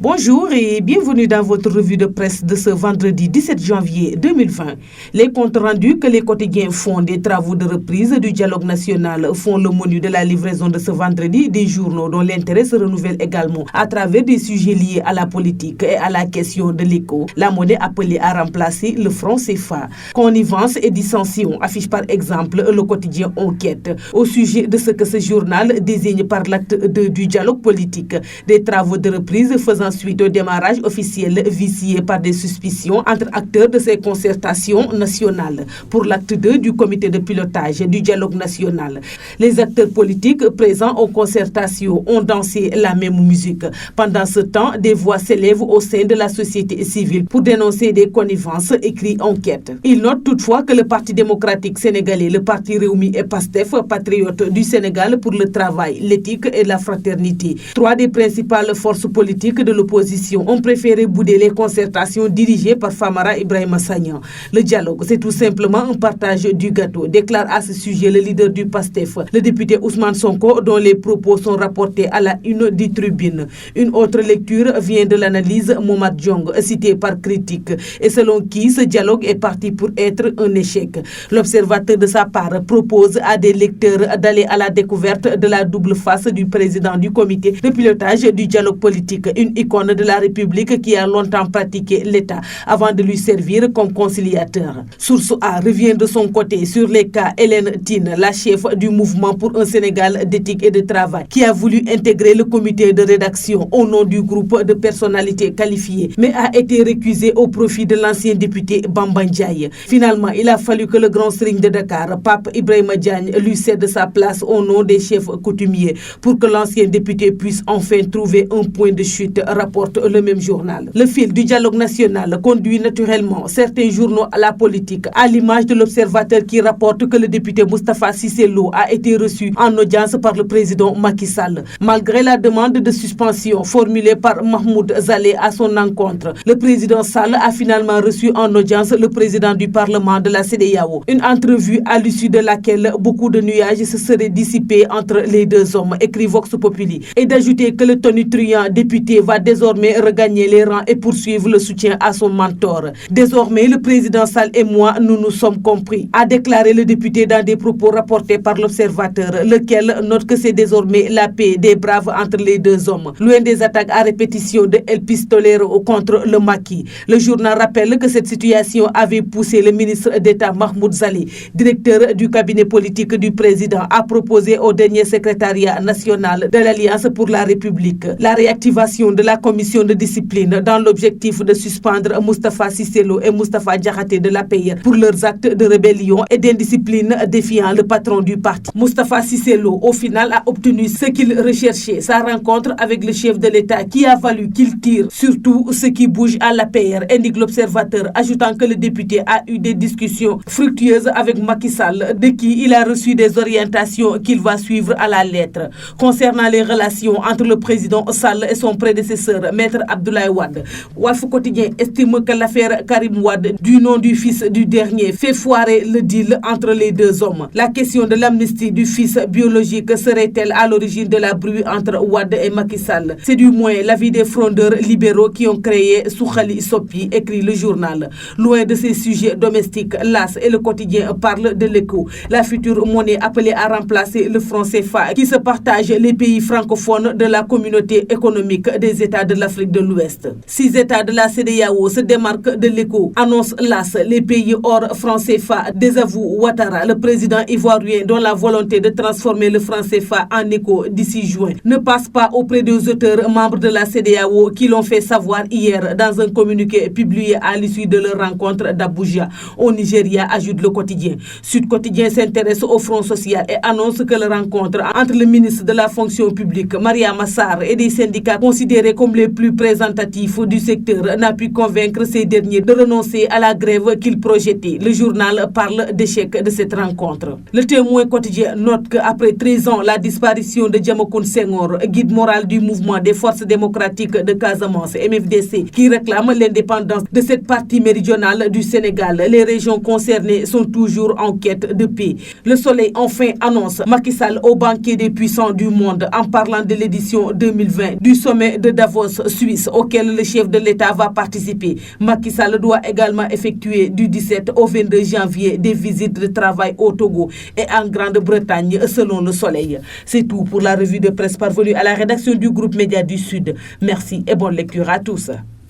Bonjour et bienvenue dans votre revue de presse de ce vendredi 17 janvier 2020. Les comptes rendus que les quotidiens font des travaux de reprise du dialogue national font le menu de la livraison de ce vendredi des journaux dont l'intérêt se renouvelle également à travers des sujets liés à la politique et à la question de l'éco, la monnaie appelée à remplacer le franc CFA. Connivence et dissension affiche par exemple le quotidien Enquête au sujet de ce que ce journal désigne par l'acte 2 du dialogue politique, des travaux de reprise faisant suite au démarrage officiel vicié par des suspicions entre acteurs de ces concertations nationales. Pour l'acte 2 du comité de pilotage du dialogue national, les acteurs politiques présents aux concertations ont dansé la même musique. Pendant ce temps, des voix s'élèvent au sein de la société civile pour dénoncer des connivences, écrit Enquête. Il note toutefois que le Parti démocratique sénégalais, le Parti Rewmi et PASTEF, patriotes du Sénégal pour le travail, l'éthique et la fraternité, trois des principales forces politiques de l'opposition ont préféré bouder les concertations dirigées par Famara Ibrahima Sagna. Le dialogue, c'est tout simplement un partage du gâteau, déclare à ce sujet le leader du PASTEF, le député Ousmane Sonko, dont les propos sont rapportés à la une du Tribune. Une autre lecture vient de l'analyse Momad Diong, citée par Critique, et selon qui ce dialogue est parti pour être un échec. L'Observateur de sa part propose à des lecteurs d'aller à la découverte de la double face du président du comité de pilotage du dialogue politique, une icône de la République qui a longtemps pratiqué l'État avant de lui servir comme conciliateur. Source A revient de son côté sur les cas Hélène Tine, la chef du mouvement pour un Sénégal d'éthique et de travail, qui a voulu intégrer le comité de rédaction au nom du groupe de personnalités qualifiées, mais a été récusée au profit de l'ancien député Bamba Ndiaye. Finalement, il a fallu que le grand serigne de Dakar, Pape Ibrahima Diagne, lui cède sa place au nom des chefs coutumiers pour que l'ancien député puisse enfin trouver un point de chute, rapporte le même journal. Le fil du dialogue national conduit naturellement certains journaux à la politique, à l'image de l'Observateur qui rapporte que le député Moustapha Cissé Lo a été reçu en audience par le président Macky Sall. Malgré la demande de suspension formulée par Mahmoud Zaleh à son encontre, le président Sall a finalement reçu en audience le président du Parlement de la CEDEAO. Une entrevue à l'issue de laquelle beaucoup de nuages se seraient dissipés entre les deux hommes, écrit Vox Populi, et d'ajouter que le tonitruant député va désormais regagner les rangs et poursuivre le soutien à son mentor. Désormais, le président Sall et moi, nous nous sommes compris, a déclaré le député dans des propos rapportés par l'Observateur, lequel note que c'est désormais la paix des braves entre les deux hommes, loin des attaques à répétition de El Pistolero contre le maquis. Le journal rappelle que cette situation avait poussé le ministre d'État Mahmoud Zaleh, directeur du cabinet politique du président, à proposer au dernier secrétariat national de l'Alliance pour la République la réactivation de la commission de discipline dans l'objectif de suspendre Moustapha Cissé Lo et Moustapha Diakhaté de l'APR pour leurs actes de rébellion et d'indiscipline défiant le patron du parti. Moustapha Cissé Lo, au final, a obtenu ce qu'il recherchait, sa rencontre avec le chef de l'État qui a valu qu'il tire surtout ce qui bouge à l'APR, indique l'Observateur, ajoutant que le député a eu des discussions fructueuses avec Macky Sall, de qui il a reçu des orientations qu'il va suivre à la lettre. Concernant les relations entre le président Sall et son prédécesseur, Maître Abdoulaye Wade, Walf Quotidien estime que l'affaire Karim Wade, du nom du fils du dernier, fait foirer le deal entre les deux hommes. La question de l'amnistie du fils biologique serait-elle à l'origine de la brouille entre Wade et Macky Sall? C'est du moins l'avis des frondeurs libéraux qui ont créé Soukhali Sopi, écrit le journal. Loin de ces sujets domestiques, l'As et le Quotidien parlent de l'éco, la future monnaie appelée à remplacer le franc CFA qui se partage les pays francophones de la communauté économique des États de l'Afrique de l'Ouest. 6 États de la CEDEAO se démarquent de l'éco, annonce l'As. Les pays hors franc CFA désavouent Ouattara, le président ivoirien dont la volonté de transformer le franc CFA en éco d'ici juin ne passe pas auprès des auteurs membres de la CEDEAO qui l'ont fait savoir hier dans un communiqué publié à l'issue de leur rencontre d'Abuja au Nigeria, ajoute le Quotidien. Sud Quotidien s'intéresse au front social et annonce que la rencontre entre le ministre de la fonction publique, Mariama Sarr, et des syndicats considérés comme les plus représentatifs du secteur n'a pu convaincre ces derniers de renoncer à la grève qu'ils projetaient. Le journal parle d'échec de cette rencontre. Le Témoin Quotidien note qu'après 13 ans, la disparition de Diamokoun Senghor, guide moral du mouvement des forces démocratiques de Casamance, MFDC, qui réclame l'indépendance de cette partie méridionale du Sénégal, les régions concernées sont toujours en quête de paix. Le Soleil enfin annonce Macky Sall au banquet des puissants du monde en parlant de l'édition 2020 du sommet de Davos Davos, Suisse, auquel le chef de l'État va participer. Macky Sall doit également effectuer du 17 au 22 janvier des visites de travail au Togo et en Grande-Bretagne, selon Le Soleil. C'est tout pour la revue de presse parvenue à la rédaction du groupe Média du Sud. Merci et bonne lecture à tous.